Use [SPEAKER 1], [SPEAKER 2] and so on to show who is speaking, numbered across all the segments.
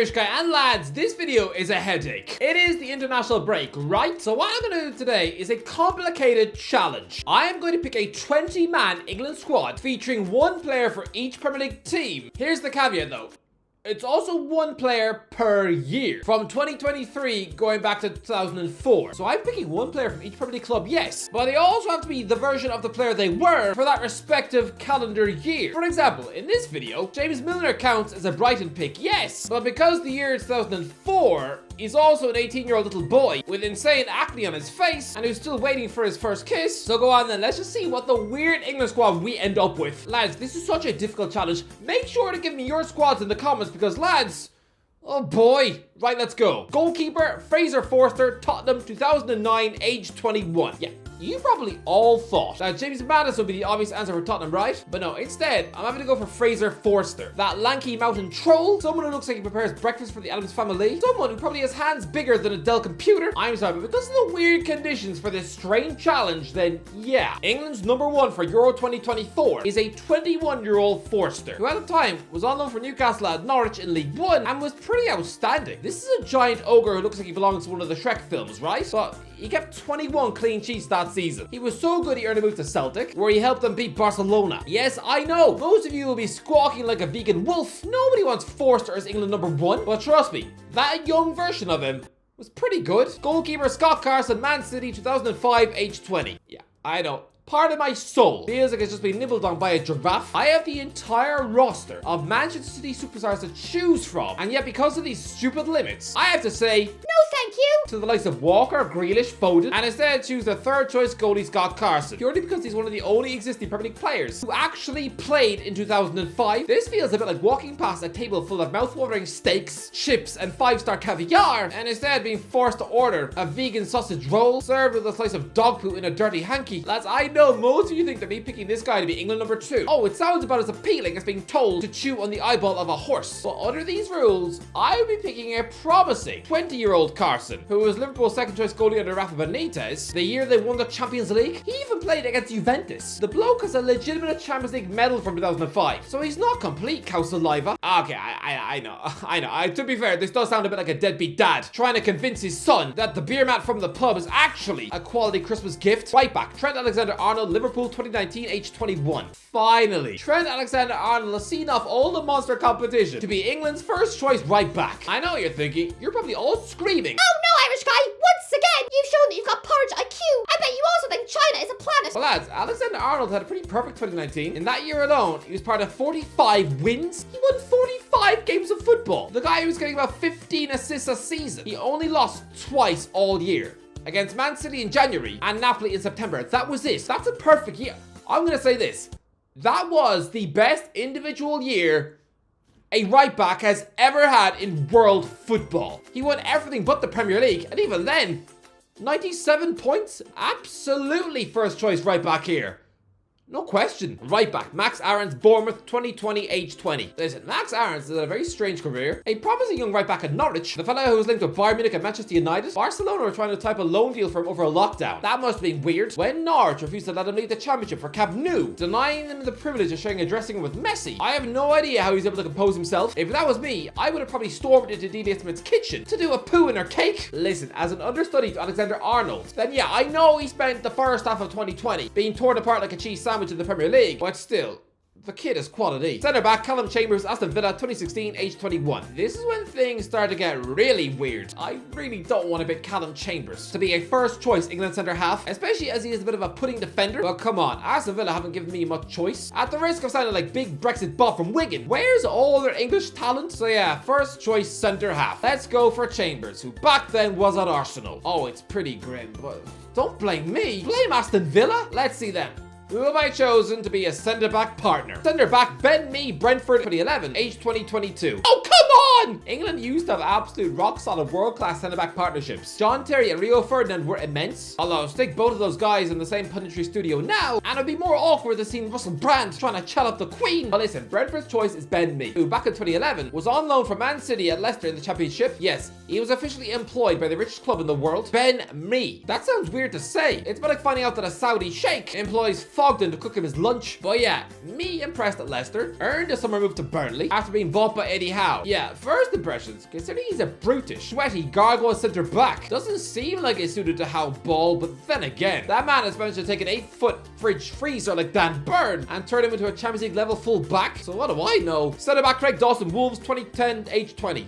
[SPEAKER 1] Irish guy, and lads, this video is a headache. It is the international break, right? So what I'm going to do today is a complicated challenge. I am going to pick a 20-man England squad featuring one player for each Premier League team. Here's the caveat though. It's also one player per year, from 2023 going back to 2004. So I'm picking one player from each Premier League club, yes, but they also have to be the version of the player they were for that respective calendar year. For example, in this video, James Milner counts as a Brighton pick, yes, but because the year is 2004, he's also an 18-year-old little boy with insane acne on his face and who's still waiting for his first kiss. So go on then, let's just see what the weird England squad we end up with. Lads, this is such a difficult challenge. Make sure to give me your squads in the comments because lads, oh boy. Right, let's go. Goalkeeper, Fraser Forster, Tottenham, 2009, age 21. Yeah. You probably all thought that James Madison would be the obvious answer for Tottenham, right? But no, instead, I'm having to go for Fraser Forster. That lanky mountain troll, someone who looks like he prepares breakfast for the Addams family, someone who probably has hands bigger than a Dell computer. I'm sorry, but because of the weird conditions for this strange challenge, then yeah. England's number one for Euro 2024 is a 21-year-old Forster, who at the time was on loan for Newcastle at Norwich in League One and was pretty outstanding. This is a giant ogre who looks like he belongs to one of the Shrek films, right? But he kept 21 clean sheets that season. He was so good he earned a move to Celtic, where he helped them beat Barcelona. Yes, I know, most of you will be squawking like a vegan wolf. Nobody wants Forster as England number one, but trust me, that young version of him was pretty good. Goalkeeper Scott Carson, Man City, 2005, age 20. Yeah, I know. Part of my soul feels like it's just been nibbled on by a giraffe. I have the entire roster of Manchester City superstars to choose from, and yet because of these stupid limits, I have to say no thank you to the likes of Walker, Grealish, Foden, and instead choose the third choice goalie Scott Carson, purely because he's one of the only existing Premier League players who actually played in 2005. This feels a bit like walking past a table full of mouth-watering steaks, chips, and 5-star caviar, and instead being forced to order a vegan sausage roll served with a slice of dog poo in a dirty hanky. Lads, I know most of you think that me picking this guy to be England number 2, oh, it sounds about as appealing as being told to chew on the eyeball of a horse. But under these rules, I would be picking a promising 20-year-old Carson, who was Liverpool's second choice goalie under Rafa Benitez the year they won the Champions League. He even played against Juventus. The bloke has a legitimate Champions League medal from 2005, so he's not complete Kausaliva. Okay, I know. To be fair, this does sound a bit like a deadbeat dad trying to convince his son that the beer mat from the pub is actually a quality Christmas gift. Right back, Trent Alexander-Arnold, Liverpool, 2019, age 21. Finally, Trent Alexander-Arnold has seen off all the monster competition to be England's first choice right back. I know what you're thinking. You're probably all screaming, "Oh no, Irish guy, once again, you've shown that you've got porridge IQ. I bet you also think China is a planet." Well lads, Alexander-Arnold had a pretty perfect 2019. In that year alone, he was part of 45 wins. He won 45 games of football. The guy who was getting about 15 assists a season. He only lost twice all year. Against Man City in January and Napoli in September. That was it. That's a perfect year. I'm going to say this. That was the best individual year a right back has ever had in world football. He won everything but the Premier League. And even then, 97 points? Absolutely first choice right back here. No question. Right back, Max Aarons, Bournemouth, 2020, age 20. Listen, Max Aarons has had a very strange career. A promising young right back at Norwich. The fellow who was linked with Bayern Munich and Manchester United. Barcelona were trying to type a loan deal for him over a lockdown. That must have been weird. When Norwich refused to let him leave the championship for Camp Nou, denying him the privilege of sharing a dressing room with Messi. I have no idea how he's able to compose himself. If that was me, I would have probably stormed into Didi Smith's kitchen to do a poo in her cake. Listen, as an understudy to Alexander-Arnold, then yeah, I know he spent the first half of 2020 being torn apart like a cheese sandwich in the Premier League, but still, the kid is quality. Centre back, Callum Chambers, Aston Villa, 2016, age 21. This is when things start to get really weird. I really don't want to pick Callum Chambers to be a first choice England centre half, especially as he is a bit of a pudding defender. But come on, Aston Villa haven't given me much choice. At the risk of sounding like big Brexit Bob from Wigan, where's all their English talent? So yeah, first choice centre half. Let's go for Chambers, who back then was at Arsenal. Oh, it's pretty grim, but don't blame me. Blame Aston Villa? Let's see them. Who have I chosen to be a centre-back partner? Centre-back Ben Mee, Brentford, 2011, age 2022. Oh, come on! England used to have absolute rock-solid world-class centre-back partnerships. John Terry and Rio Ferdinand were immense. Although, stick both of those guys in the same punditry studio now, and it'd be more awkward to see Russell Brand trying to chat up the Queen. But listen, Brentford's choice is Ben Mee, who back in 2011 was on loan from Man City at Leicester in the Championship. Yes, he was officially employed by the richest club in the world. Ben Mee. That sounds weird to say. It's a bit like finding out that a Saudi sheikh employs Fogden to cook him his lunch. But yeah, Mee impressed at Leicester, earned a summer move to Burnley after being bought by Eddie Howe. Yeah, first impressions, considering he's a brutish, sweaty, gargoyle centre back, doesn't seem like it's suited to how ball, but then again, that man has managed to take an 8-foot fridge freezer like Dan Burn and turn him into a Champions League level full back. So what do I know? Centre back Craig Dawson, Wolves, 2010, age 20.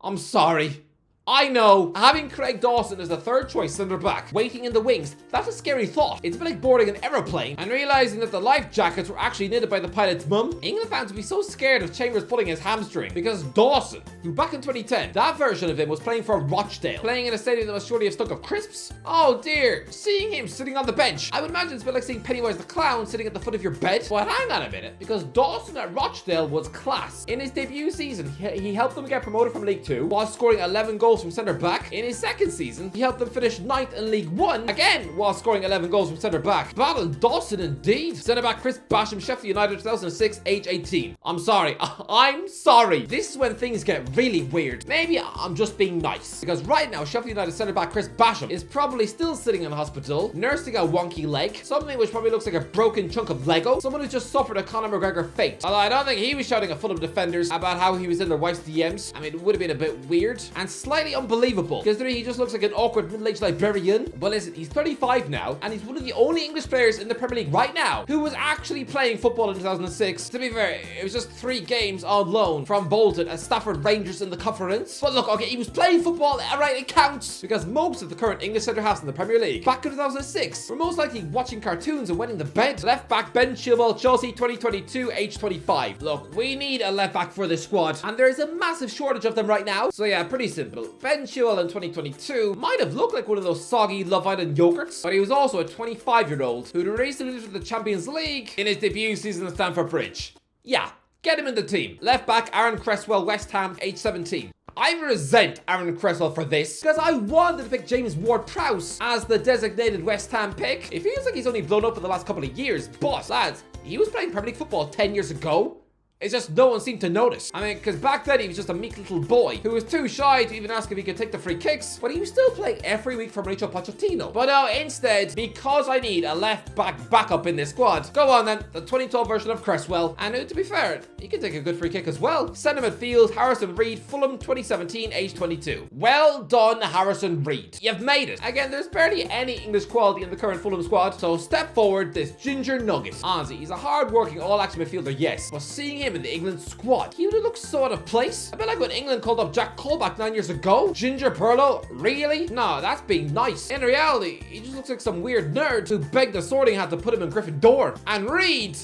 [SPEAKER 1] I'm sorry. I know, having Craig Dawson as the third choice centre back, waiting in the wings, that's a scary thought. It's a bit like boarding an aeroplane and realising that the life jackets were actually knitted by the pilot's mum. England fans would be so scared of Chambers pulling his hamstring because Dawson, who back in 2010, that version of him was playing for Rochdale, playing in a stadium that was surely have stunk of crisps. Oh dear, seeing him sitting on the bench, I would imagine it's a bit like seeing Pennywise the Clown sitting at the foot of your bed. But hang on a minute, because Dawson at Rochdale was class. In his debut season, he helped them get promoted from League 2 while scoring 11 goals from centre back. In his second season, he helped them finish 9th in League 1, again while scoring 11 goals from centre back. Battle Dawson indeed. Centre back Chris Basham, Sheffield United, 2006, age 18. I'm sorry. I'm sorry. This is when things get really weird. Maybe I'm just being nice, because right now Sheffield United centre back Chris Basham is probably still sitting in hospital, nursing a wonky leg, something which probably looks like a broken chunk of Lego. Someone who just suffered a Conor McGregor fate. Although I don't think he was shouting at Fulham defenders about how he was in their wife's DMs. I mean, it would have been a bit weird and slightly unbelievable, considering he just looks like an awkward middle-aged librarian. But listen, he's 35 now, and he's one of the only English players in the Premier League right now who was actually playing football in 2006. To be fair, it was just 3 games on loan from Bolton as Stafford Rangers in the conference. But look, okay, he was playing football, alright, it counts, because most of the current English centre-halves in the Premier League back in 2006 were most likely watching cartoons and wetting the bed. Left back Ben Chilwell, Chelsea, 2022, age 25. Look, we need a left back for this squad, and there is a massive shortage of them right now. So yeah, pretty simple. Ben Chilwell in 2022 might have looked like one of those soggy Love Island yogurts, but he was also a 25-year-old who recently lifted the Champions League in his debut season at Stamford Bridge. Yeah, get him in the team. Left back Aaron Cresswell, West Ham, age 17. I resent Aaron Cresswell for this, because I wanted to pick James Ward-Prowse as the designated West Ham pick. It feels like he's only blown up in the last couple of years, but lads, he was playing Premier League football 10 years ago. It's just no one seemed to notice. I mean, because back then he was just a meek little boy who was too shy to even ask if he could take the free kicks, but he was still playing every week for Mauricio Pochettino. But no, instead, because I need a left back backup in this squad, go on then, the 2012 version of Cresswell, and to be fair, he can take a good free kick as well. Centre midfield, Harrison Reed, Fulham, 2017, age 22. Well done, Harrison Reed. You've made it. Again, there's barely any English quality in the current Fulham squad, so step forward, this ginger nugget. Honestly, he's a hard-working, all-action midfielder, yes, but seeing him in the England squad, he would have looked so out of place. A bit like when England called up Jack Colback 9 years ago. Ginger Perlo? Really? No, that's being nice. In reality, he just looks like some weird nerd who begged the sorting hat to put him in Gryffindor. And Reed,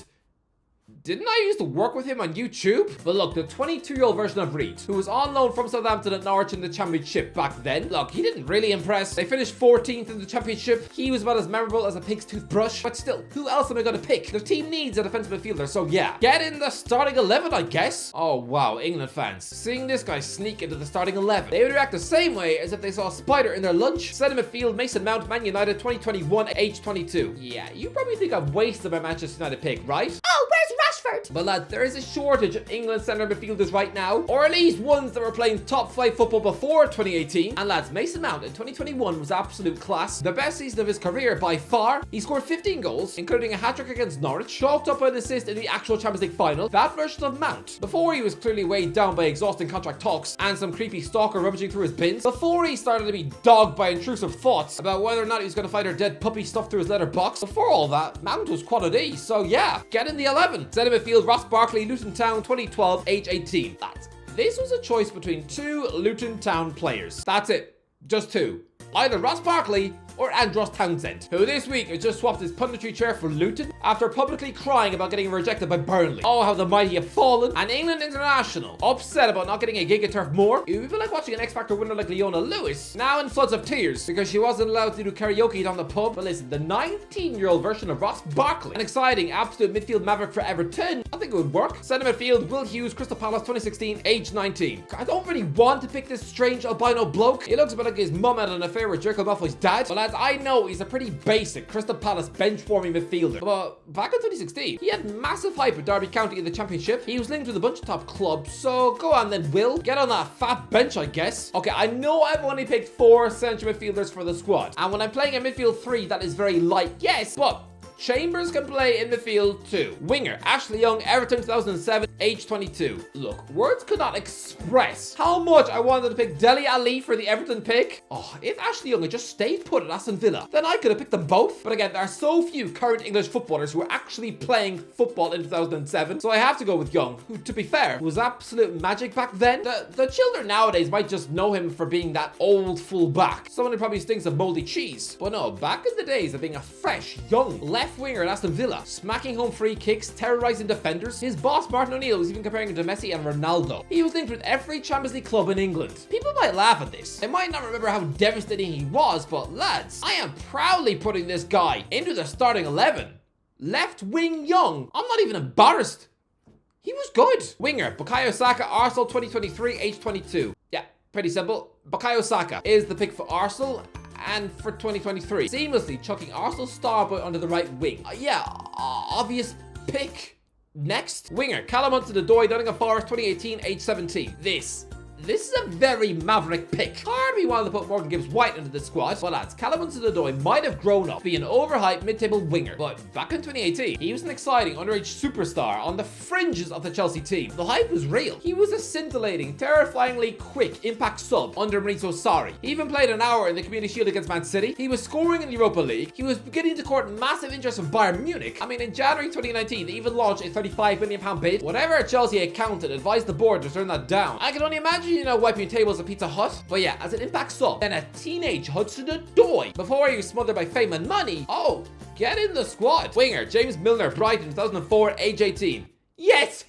[SPEAKER 1] didn't I used to work with him on YouTube? But look, the 22-year-old version of Reed, who was on loan from Southampton at Norwich in the Championship back then, look, he didn't really impress. They finished 14th in the Championship. He was about as memorable as a pig's toothbrush. But still, who else am I going to pick? The team needs a defensive midfielder, so yeah. Get in the starting 11, I guess. Oh, wow, England fans. Seeing this guy sneak into the starting 11, they would react the same way as if they saw a spider in their lunch. Centre midfield, Mason Mount, Man United, 2021, age 22. Yeah, you probably think I've wasted my Manchester United pick, right? Oh, where's Rashford? But lads, there is a shortage of England centre midfielders right now, or at least ones that were playing top flight football before 2018. And lads, Mason Mount in 2021 was absolute class. The best season of his career by far. He scored 15 goals, including a hat-trick against Norwich, chalked up an assist in the actual Champions League final. That version of Mount, before he was clearly weighed down by exhausting contract talks and some creepy stalker rummaging through his bins, before he started to be dogged by intrusive thoughts about whether or not he was going to find her dead puppy stuffed through his letterbox, before all that, Mount was quality. So yeah, get in the 11. Centre midfield, Ross Barkley, Luton Town, 2012, age 18. Lads, this was a choice between 2 Luton Town players. That's it. Just 2. Either Ross Barkley or Andros Townsend, who this week has just swapped his punditry chair for Luton after publicly crying about getting rejected by Burnley. Oh, how the mighty have fallen. An England international upset about not getting a gig at Turf Moor. It would be like watching an X Factor winner like Leona Lewis, now in floods of tears because she wasn't allowed to do karaoke down the pub. But listen, the 19-year-old version of Ross Barkley, an exciting absolute midfield maverick for Everton, I think it would work. Centre midfield, Will Hughes, Crystal Palace, 2016, age 19. I don't really want to pick this strange albino bloke. He looks a bit like his mum had an affair with Draco Malfoy's dad. But lads, I know he's a pretty basic Crystal Palace bench-warming midfielder. But back in 2016, he had massive hype with Derby County in the Championship. He was linked with a bunch of top clubs. So go on then, Will. Get on that fat bench, I guess. Okay, I know I've only picked 4 central midfielders for the squad. And when I'm playing a midfield 3, that is very light. Yes, but Chambers can play in midfield too. Winger, Ashley Young, Everton 2007, age 22. Look, words could not express how much I wanted to pick Dele Alli for the Everton pick. Oh, if Ashley Young had just stayed put at Aston Villa, then I could have picked them both. But again, there are so few current English footballers who are actually playing football in 2007, so I have to go with Young, who, to be fair, was absolute magic back then. The children nowadays might just know him for being that old full-back, someone who probably stinks of moldy cheese. But no, back in the days of being a fresh, young left winger at Aston Villa, smacking home free kicks, terrorizing defenders, his boss Martin O'Neill was even comparing him to Messi and Ronaldo. He was linked with every Champions League club in England. People might laugh at this. They might not remember how devastating he was, but lads, I am proudly putting this guy into the starting 11. Left wing Young. I'm not even embarrassed. He was good. Winger, Bukayo Saka, Arsenal 2023, age 22. Yeah, pretty simple. Bukayo Saka is the pick for Arsenal and for 2023. Seamlessly chucking Arsenal star boy under the right wing. Obvious pick. Next, winger, Callum Hudson-Odoi, Nottingham Forest 2018, age 17. This is a very maverick pick. Hard we wanted to put Morgan Gibbs-White into the squad, but lads, Callum Hudson-Odoi might have grown up to be an overhyped mid-table winger, but back in 2018, he was an exciting underage superstar on the fringes of the Chelsea team. The hype was real. He was a scintillating, terrifyingly quick impact sub under Maurizio Sarri. He even played an hour in the Community Shield against Man City. He was scoring in the Europa League. He was beginning to court massive interest from Bayern Munich. I mean, in January 2019, they even launched a £35 million bid. Whatever Chelsea accountant advised the board to turn that down. I can only imagine, wiping tables at Pizza Hut. But yeah, as an impact sub, then a teenage Hudson-Odoi. Before he was smothered by fame and money, get in the squad. Winger, James Milner, Brighton, 2004, age 18. Yes.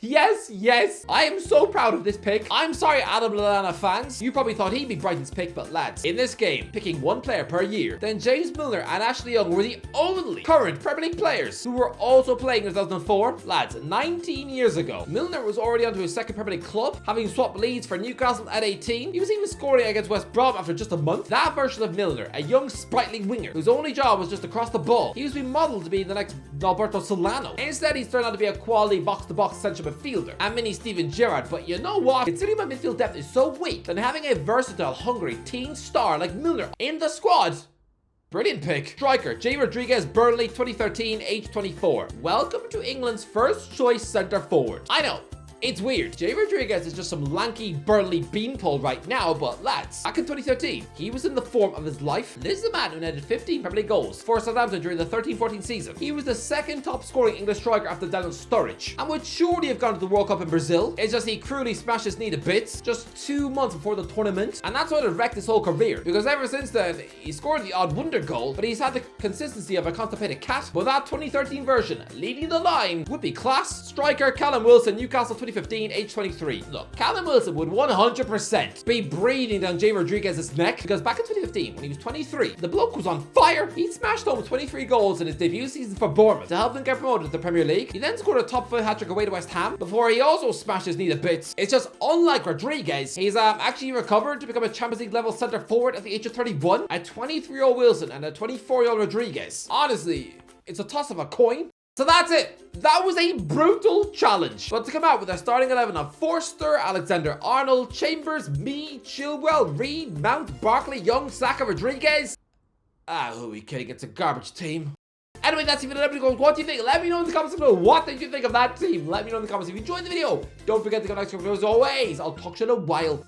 [SPEAKER 1] I am so proud of this pick. I'm sorry, Adam Lallana fans. You probably thought he'd be Brighton's pick, but lads, in this game, picking one player per year, then James Milner and Ashley Young were the only current Premier League players who were also playing in 2004. Lads, 19 years ago, Milner was already onto his second Premier League club, having swapped Leeds for Newcastle at 18. He was even scoring against West Brom after just a month. That version of Milner, a young, sprightly winger whose only job was just to cross the ball. He was being modelled to be the next Alberto Solano. Instead, he's turned out to be a quality box-to-box central midfielder, a mini Steven Gerrard. But you know what? Considering my midfield depth is so weak, then having a versatile, hungry teen star like Milner in the squad, brilliant pick. Striker, Jay Rodriguez, Burnley, 2013, age 24. Welcome to England's first choice centre forward. I know, it's weird. Jay Rodriguez is just some lanky Burnley beanpole right now, but lads, back in 2013, he was in the form of his life. This is a man who netted 15 Premier League goals for Southampton during the 13-14 season. He was the second top scoring English striker after Daniel Sturridge, and would surely have gone to the World Cup in Brazil. It's just he cruelly smashed his knee to bits just 2 months before the tournament, and that's what had wrecked his whole career, because ever since then, he scored the odd wonder goal, but he's had the consistency of a constipated cat. But that 2013 version, leading the line, would be class. Striker, Callum Wilson, Newcastle 2015, age 23. Look, Callum Wilson would 100% be breathing down Jay Rodriguez's neck, because back in 2015, when he was 23, the bloke was on fire. He smashed home 23 goals in his debut season for Bournemouth to help them get promoted to the Premier League. He then scored a top 5 hat-trick away to West Ham before he also smashed his knee to bits. It's just unlike Rodriguez, he's actually recovered to become a Champions League level centre forward at the age of 31. A 23-year-old Wilson and a 24-year-old Rodriguez. Honestly, it's a toss of a coin. So that's it. That was a brutal challenge. But to come out with a starting 11 of Forster, Alexander-Arnold, Chambers, me, Chilwell, Reed, Mount, Barkley, Young, Saka, Rodriguez. Who are we kidding? It's a garbage team. Anyway, that's the video. What do you think? Let me know in the comments below. What did you think of that team? Let me know in the comments. If you enjoyed the video, don't forget to give a like. As always, I'll talk to you in a while.